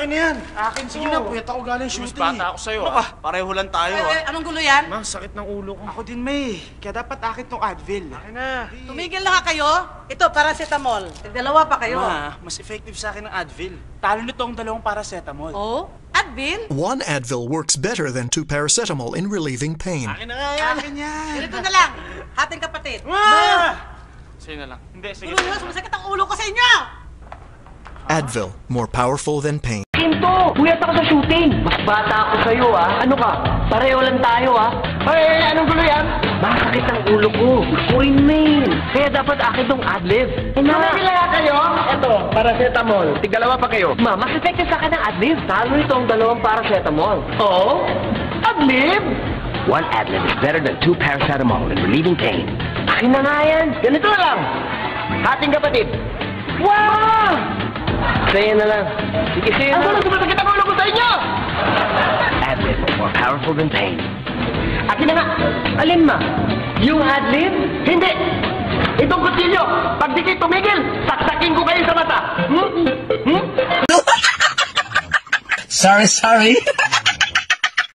akin na yan. Akin Sige na, puyat ako galing shooting. Mas bata ako sa'yo, Ano ka? Pareho lang tayo, Anong gulo yan? Ma, sakit ng ulo ko. Ako din, May. Kaya dapat akin tong Advil. Akin na. Tumigil na kayo. Ito, paracetamol. Dalawa pa kayo. Ma, mas effective sa akin ng Advil. Talo nito ang dalawang paracetamol. Oh, Advil? One Advil works better than 2 paracetamol in relieving pain. Akin na nga yan. Akin yan. Ganito na lang. Hating kapatid. Sa'yo na lang. Hindi, sige. Gulo, sumasakit ang ulo ko sa inyo! Advil, more powerful than pain. Kinto, buyat ako sa shooting. Mas bata ako sa'yo, ah. Ano ka? Pareho lang tayo, ah. Ay, anong gulo yan? Masakit ang ulo ko. Gusto ko rin, main. Kaya dapat akin tong Adlib. Tumigil na kayo. Ito, paracetamol. Tigalawa pa kayo. Ma, mas effective sa akin ng Adlib. Talo nito ang dalawang paracetamol. Oo? Adlib? One Adlib is better than 2 paracetamol in relieving pain. Akin na nga yan. Ganito na lang. Hating kapatid. Wow! Sa'yo na lang. Sige, sa'yo na. Ano na sumasakit ang ulo ko sa inyo? Adlib, more powerful than pain. Akin na nga. Alin, ma? Yung Adlib? Hindi. Itong kutsilyo. Pag di kayo tumigil, saksakin ko kayo sa mata. Sorry.